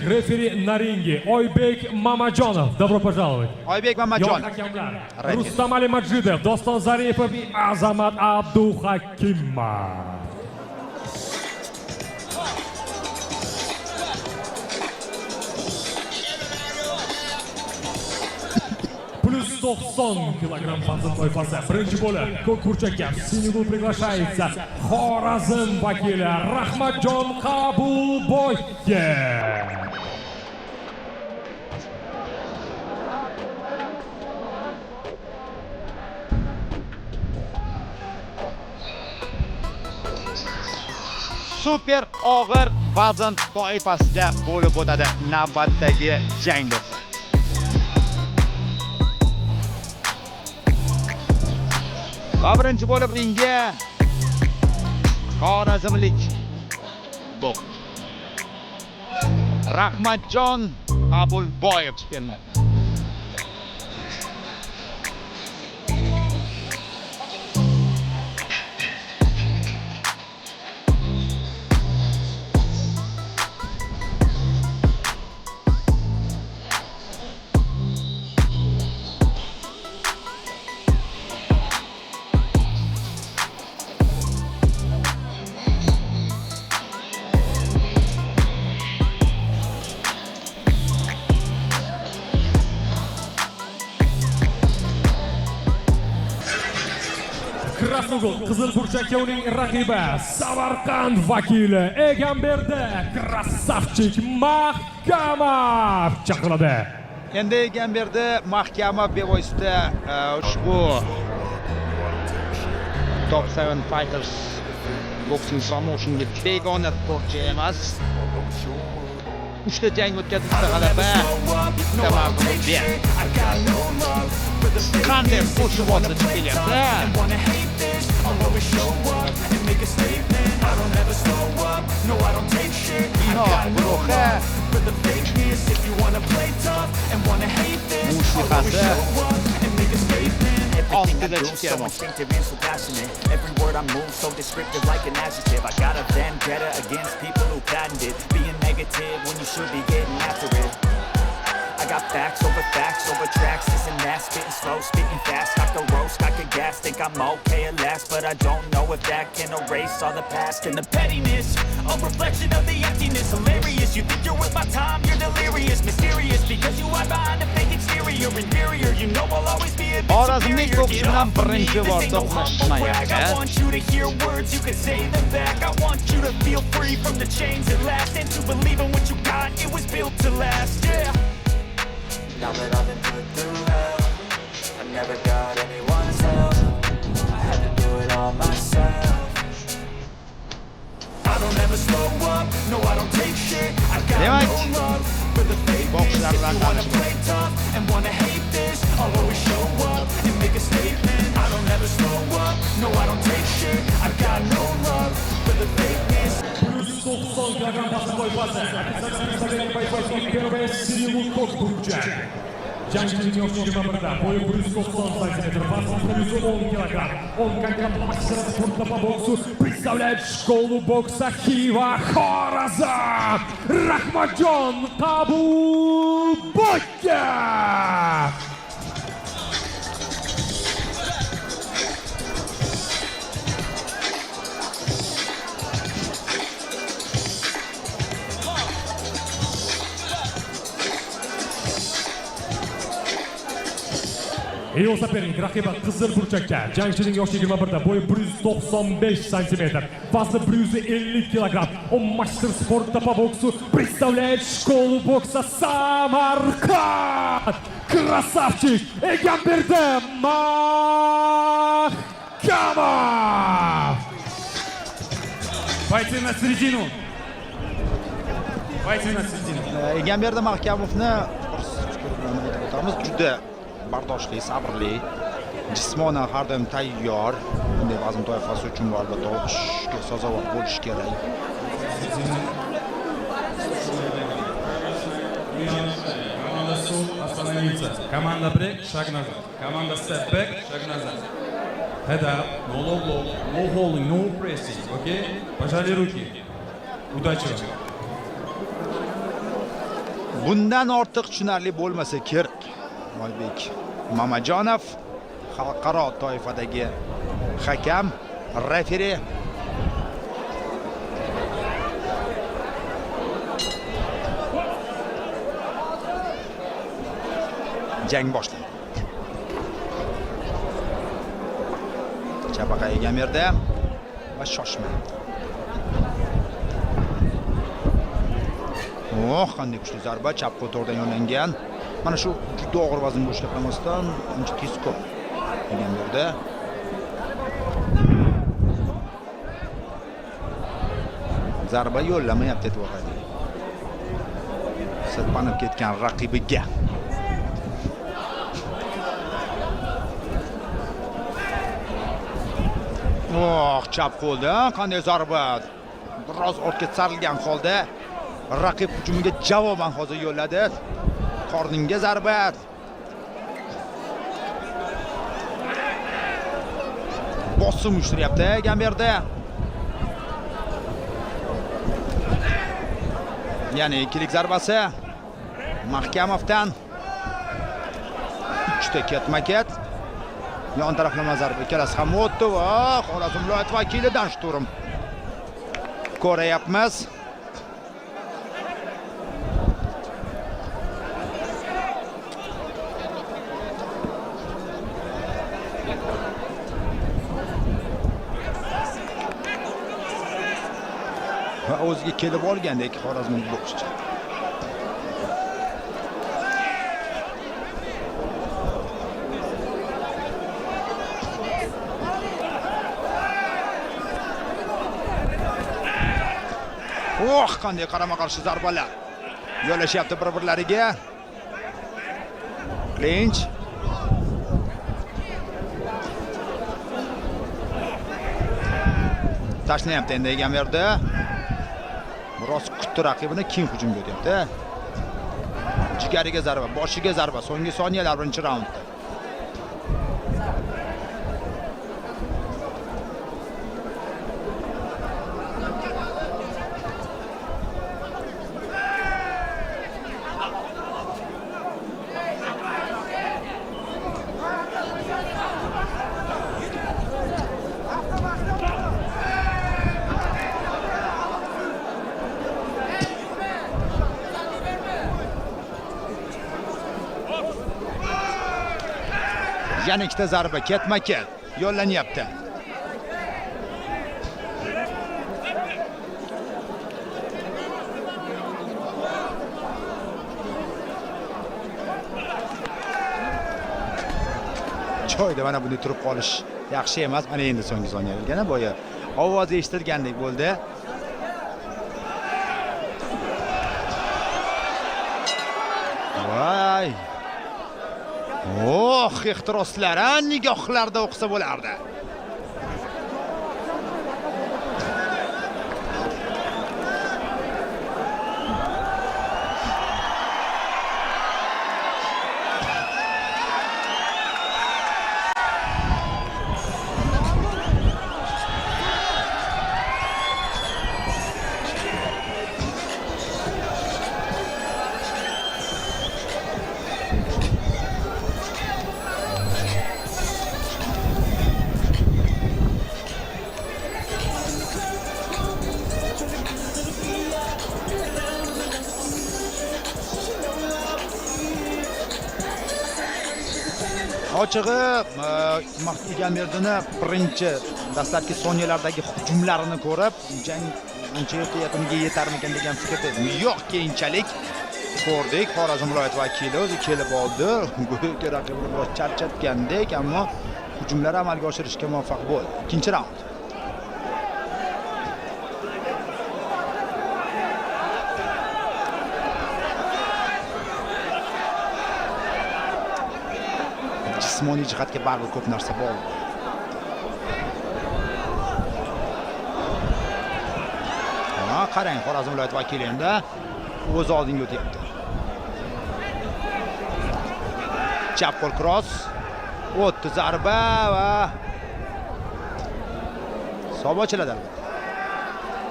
поединок. Рефери на ринге Ойбек Мамаджонов. Добро пожаловать. Ойбек Мамаджон. Рустам Алимаджидов, Достон Зарипов и Азамат Абдухакимов. Плюс 90 килограмм вазн toifasi. Birinchi bo'lib ko'k kurchakka Senegal приглашается Xorazm vakili Rahmatjon Qabulboyga. Super og'ir vazn toifasida bo'lib o'tadi navbatdagi jang. Birinchi bo'lib ringga Xorazmlik Rahmatjon Qabulboyev kelmoqda. Krasnogol qizil burchakka uning raqibi Samarqand vakili Egamberdi Krasavchik Mahkamov chaqiriladi. Endi Egamberdi Mahkamov bevosita ushbu Top 7 Fighters boxing promotionga begona sportchi emas. 3 ta jang o'tkazishda g'alaba, 2 ta mag'lubiyat. Qanday qo'shib kelyapti? Every word I move so descriptive like an adjective. I got a vendetta against people who patented being negative when you should be getting after it. I got facts over tracks, this and that, spitting slow, spitting fast, I could roast, I could gas, think I'm okay at last, but I don't know if that can erase all the past and the pettiness, a reflection of the emptiness, hilarious, you think you're worth my time, you're delirious, mysterious, because you hide behind a fake exterior, inferior, you know I'll always be a bit superior, get off of me, this ain't no humble brag, I want you to hear words, you can say them back, I want you to feel free from the chains at last, and to believe in what you got, it was built to last, yeah. Now that I've been put through hell, I never got anyone's help, I had to do it all myself. I don't ever slow up, no I don't take shit, I got no love for the fakeness. If you wanna play tough and wanna hate this, I'll always show up and make a statement. I don't ever slow up, no I don't take shit, I got no love for the fakeness. Плюс 90 килограмм вазн toifasi. Официальный поединок первая Senegal ko'k burchak. Jangchining yoshi 21da, bo'yi 190 см, вазн плюс 10 килограмм. Он как мастер спорта по боксу представляет школу бокса Хива Xorazm Rahmatjon Qabulboyga. Его соперник raqibi qizil burchakka. Jangchining yoshi 21da, bo'yi 195 см, вазн 150 кг. Он мастер спорта по боксу представляет школу бокса Samarqand. Красавчик Egamberdi Mahkamov. Пойти на середину. Пойти на середину. Egamberdi Mahkamovni o'tamiz, juda bardoshli, sabrli, jismonan har doim tayyor. Bunday vazn toifasi uchun albatta o'qishga sazovor bo'lish kerak. Команда суд остановиться. Команда брейк, шаг назад. Команда step back, шаг назад. Head up, no low blow, no holding, no pressing. Окей? Пожали руки. Удачи вам. bundan ortiq tushunarli bo'lmasa kerak. Oybek Mamajonov xalqaro toifadagi hakam, referi. Jang boshlandi. Chabaqa Egamirda va shoshmayapti. Qanday kuchli zarba, chap qo'l to'g'ridan yo'llangan. Mana shu juda og'ir vazn bo'shga qaramasdan ancha tezkor Egamirda. Zarba yo'llamayapti e'tiborga. Sirpanib ketgan raqibiga. Chap qo'lda qanday zarba. Biroz ortga sarilgan holda raqib hujumiga javoban hozir yo'lladi. Qorninga zarba. Bosim uyushtiryapti Egamirda. Ya'ni ikkilik zarbasi Mahkamovdan. 3 ta ketma-ket. Yon taraflama zarba ikkalasi ham o'tdi va Xorazm viloyat vakilidan shturm ko'rayapmiz. Va o'ziga kelib olgandek Xorazmlik bokschi. Qanday qarama-qarshi zarbalar yo'lashyapti bir-birlariga. Klinch. Tashlayapti endi Egamirda. Biroz kutdi raqibini, keng hujumga o'tyapti. Jigariga zarba, boshiga zarba, so'nggi soniyalar birinchi raundda. Yana ikkita zarba ketma-ket yo'llanyapti. Joyda mana bunday turib qolish yaxshi emas. Mana endi so'nggi soniya bo'lgani boya ovoz eshitilgandek bo'ldi. Voy! Ehtiroslar nigohlarda o'qisa bo'lardi. Ochig'i Egamirni birinchi dastlabki soniyalardagi hujumlarini ko'rib, jang ancha yakuniga yetarmikan degan fikrda edim. Yo'q, keyinchalik ko'rdik. Xorazm viloyat vakili o'zi kelib oldi. Go'yoki raqibni biroz charchatgandek, ammo hujumlar amalga oshirishga muvaffaq bo'ldi. Ikkinchi raund. Jismoniy jihatga baribir ko'p narsa bo'ldi. Qarang, Xorazm viloyat vakili endi o'z oldinga o'tyapti. Chap qo'l cross, o'tdi zarba va hisob ochiladi albatta.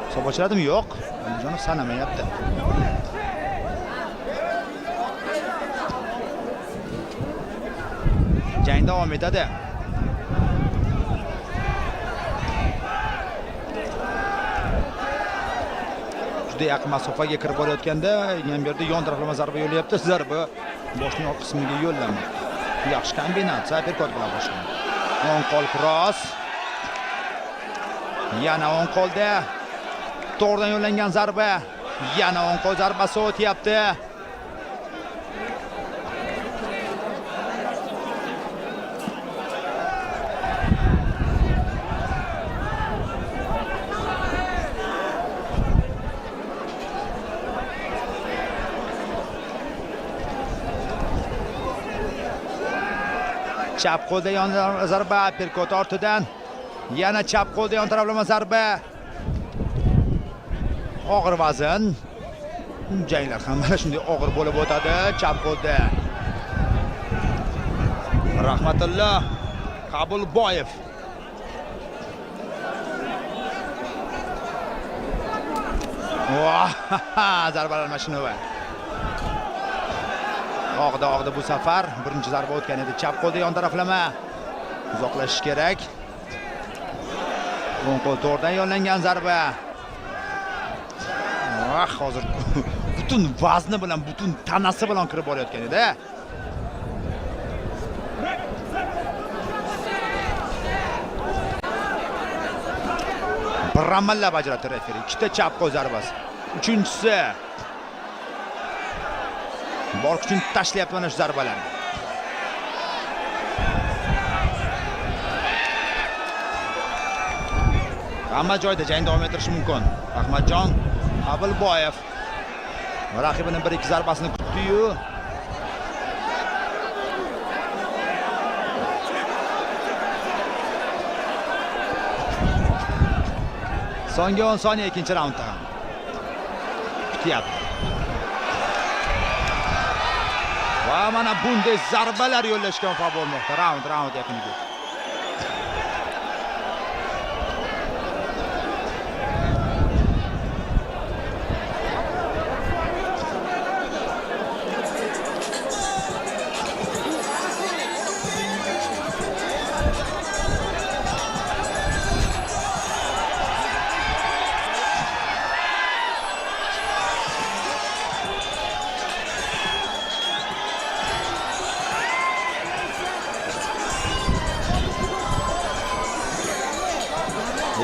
Hisob ochiladimi? Yo'q. Alijonov sanamayapti. Jang davom etadi. Juda yaqin masofaga kirib borayotganda, yana bu yerda yon taraflama zarba yo'llayapti. Zarba boshning oq qismiga yo'llanmoqda. Yaxshi kombinatsiya, uppercut bilan boshlanadi. O'ng qo'l cross. Yana o'ng qo'lda to'g'ridan yo'llangan zarba. Yana o'ng qo'l zarbasi o'tyapti. Chap qo'lda yon zarba, uppercut ortidan. Yana chap qo'lda yon taraflama zarba. Og'ir vazn. Janglar ham mana shunday og'ir bo'lib o'tadi. Chap qo'lda Rahmatullo Qabulboyev. Zarbalar mashinova. Og'da bu safar birinchi zarba o'tgan edi. Chap qo'lda yon taraflama. Uzoqlashish kerak. O'ng qo'l to'g'ridan yo'llangan zarba. Hozir butun vazni bilan, butun tanasi bilan kirib borayotgan edi. Bir amallab ajratdi referi. Ikkita chap qo'l zarbasi. Uchinchisi. Bor kuchini tashlayapti mana shu zarbalarni. Hamma joyda jang davom ettirishi mumkin. Rahmatjon Qabulboyev raqibini 1-2 zarbasini kutdi-yu. So'nggi 10 soniya ikkinchi raundda ham kutyapti. Va mana bunday zarbalar yo'llashga muvaffaq bo'lmoqda. Raund yakuniga.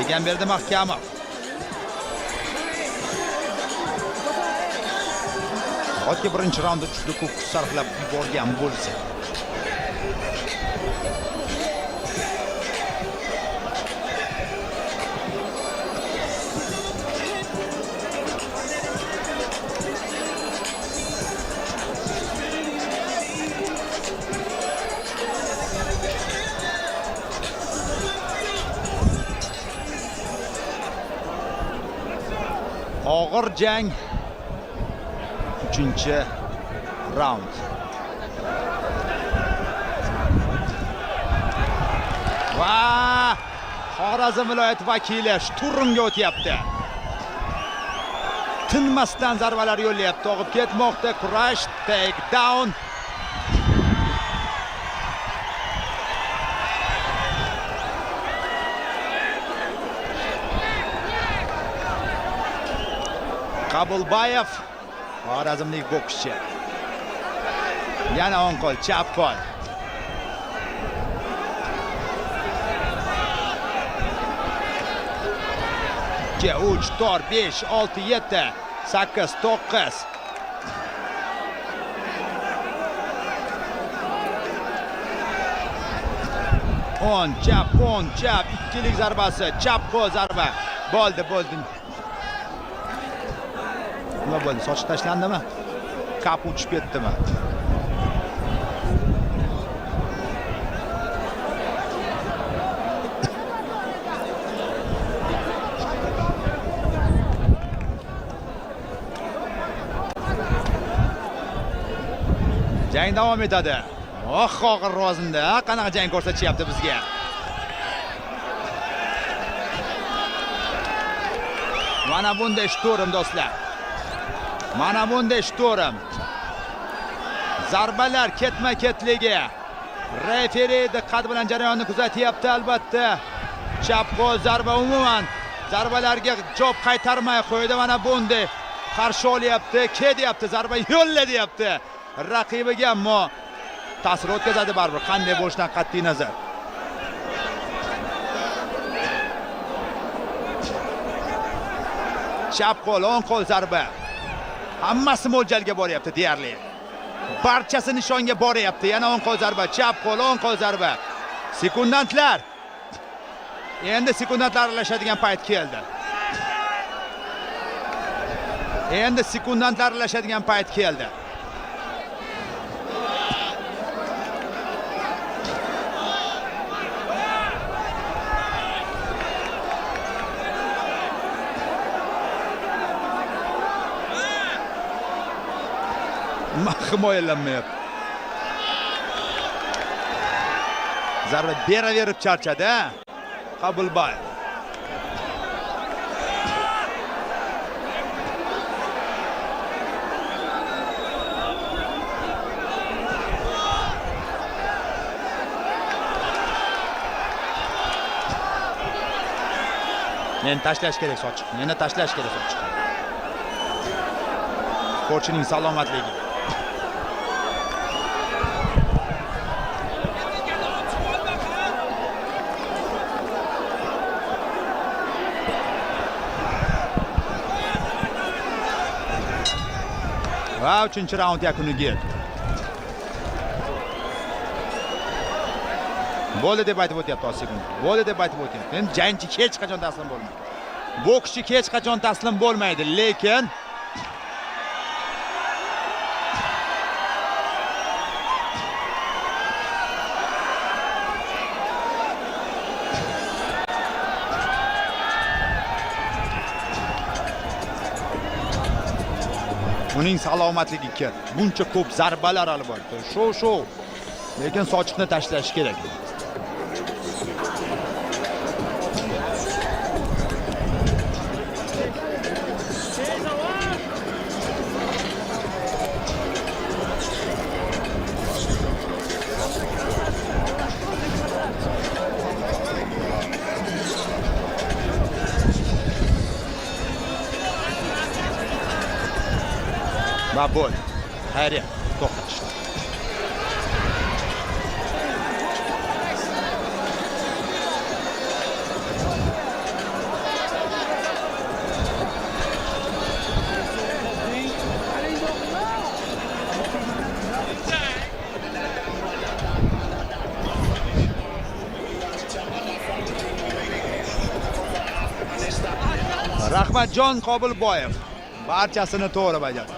Egamberdi Mahkamov. Yoki birinchi raundda juda ko'p kuch sarflab yuborgan bo'lsa. Og'ir jang 3-chi raund. Va Xorazm viloyati vakili shturmga o'tyapti. Tinmasdan zarbalar yo'llayapti, og'ib ketmoqda. Crash takedown. Qabulboyev, Xorazmlik bokschi. Yana o'ng qo'l, chap qo'l. Ke 3, 4, 5, 6, 7, 8, 9. On chap, ikkilik zarbasi, chap qo'l zarba. Bo'ldi. Nima bo'ldi? Soch tashlandimi? Kap uchib ketdimi? Jang davom etadi. Og'ir rozinda qanaqa jang ko'rsatishyapti bizga? Mana bunday shturm do'stlar. Mana bunday shturm. Zarbalar ketma-ketligi. Referi diqqat bilan jarayonni kuzatyapti albatta. Chap qo'l zarba umuman zarbalarga javob qaytarmay qo'ydi. Mana bunday qarshi olyapti, deyapti, zarba yo'lla deyapti. Raqibiga ammo ta'sir o'tkazadi baribir. Qanday bo'lishidan qat'iy nazar. Chap qo'l, o'ng qo'l zarba. Hammasi mo'ljalga boryapti deyarli. Barchasi nishonga boryapti. Yana o'ng qo'l zarba, chap qo'l, o'ng qo'l zarba. Sekundantlar. Endi sekundantlar aralashadigan payt keldi. Endi sekundantlar aralashadigan payt keldi. Himoyalanmayapti. Zarba beraverib charchadi. Qabulbayev. Meni tashlash kerak sochiq. Meni tashlash kerak sochiq. Sportchining salomatligi. Va 3-raund yakuniga yetdi. Bo'ldi deb aytib o'tyapti Osig'un. Bo'ldi deb aytib o'tyapti. Endi jangchi hech qachon taslim bo'lmaydi. Bokschi hech qachon taslim bo'lmaydi, lekin uning salomatligi kerak. Buncha ko'p zarbalar albatta. Shu. Lekin sochiqni tashlash kerak. Va bo'ldi. Xayriyat, to'xtash. Rahmatjon Qobilboyev barchasini to'g'ri bajardi.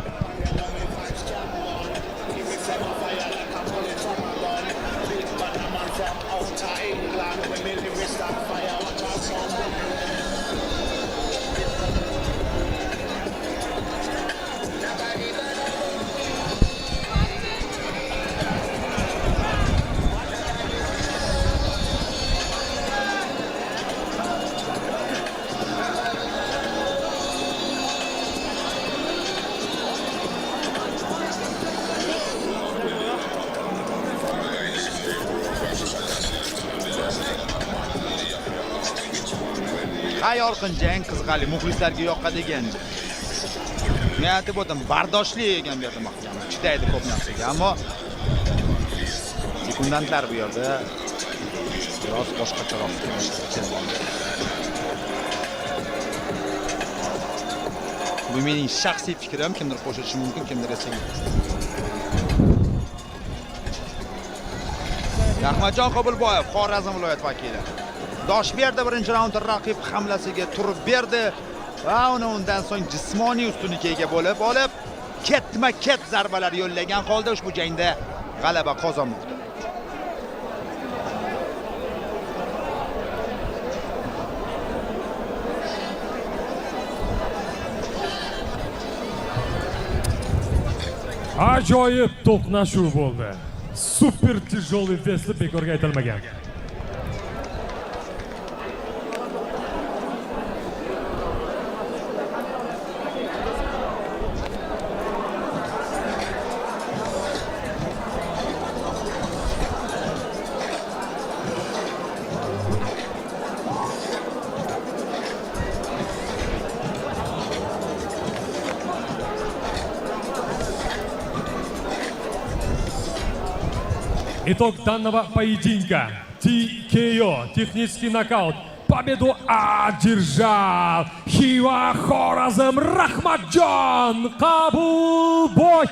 Yorqin jang qiziqarli, muxlislarga yoqadigan. Men aytib o'tdim, bardoshli ekan bu yerda mahkam. Chidaydi ko'p narsaga, ammo sekundantlar bu yerda biroz boshqacharoq keladi. Bu mening shaxsiy fikrim, kimdir qo'shishi mumkin, kimdir esa yo'q. Rahmatjon Qobilboyev, Xorazm viloyat vakili. Dosh berdi birinchi raundda raqib hamlasiga turib berdi va undan so'ng jismoniy ustunlikka ega bo'lib olib, ketma-ket zarbalar yo'llagan holda ushbu jangda g'alaba qozonmoqda. Ajoyib to'qnashuv bo'ldi. Super tijoliy vesli bekorga aytilmagan. Итог данного поединка. TKO, технический нокаут. Победу одержал Хива Хоразм Рахматжон Кабулбоев.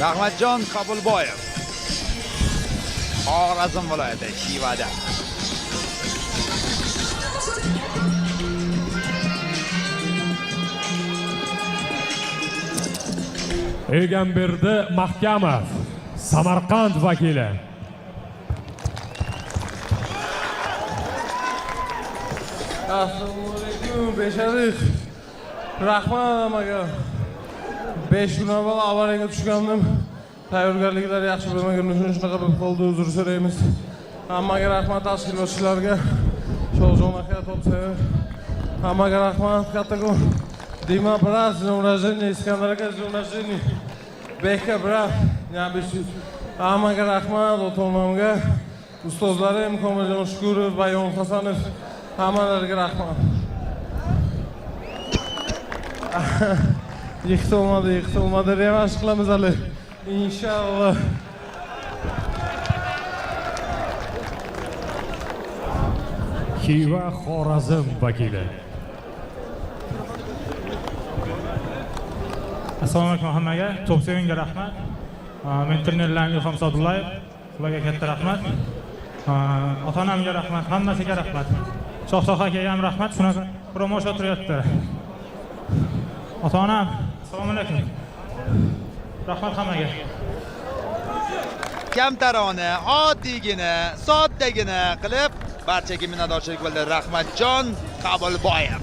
Rahmatjon Qabulboyev. Xorazm viloyati Xivada. Egamberdi Mahkamov, Samarqand vakili. Assalomu alaykum, beshariq. Rahmat amaga. 5 kun avval avariyaga tushgandim. Tayyorgarliklar yaxshi bo'lmagan uchun shunaqa bo'lib qoldi. Uzr so'raymiz. Hammaga rahmat, tashkilotchilarga. Sho'zon aka to'psever. Hammaga rahmat, kattakon. Dima brat, z dniem rождения, Iskandar aka, z dniem rождения. Beka brat, Nabishu. Hammaga rahmat, o'rtoqlarimga, ustozlarim Komiljon Shukurov, Bayon Hasanov. Hammalarga rahmat. Yiqilmadi, revansh qilamiz hali. Inshaalloh. Xiva Xorazm vakili. Assalomu alaykum hammaga. To'psevinga rahmat. Men trennerlarimga Ilhom Sodullayev, ularga katta rahmat. Ota-onamga rahmat, hammasiga rahmat. Shohsoh akaga ham rahmat. Shunaqa promosh o'tiryapti. Ota-onam, assalomu alaykum. Rahmat hammaga. Kamtarona, oddiygina, soddagina qilib barchaga minnatdorchilik bildirdi Rahmatjon Qabulboyev.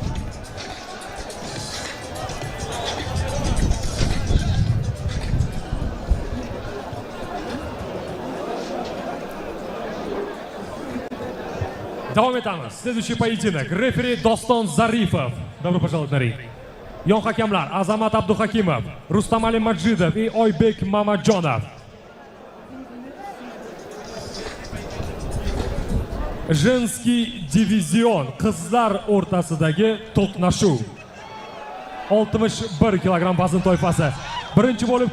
Davom etamiz. Следующий поединок. Рефери Doston Zarifov. Добро пожаловать на ринг. Yon hakamlar Azamat Abduhakimov, Rustam Ali Majidov и Oybek Mamajonov. Женский divizion qizlar o'rtasidagi to'qnashuv. 61 kg vazn toifasi. Birinchi bo'lib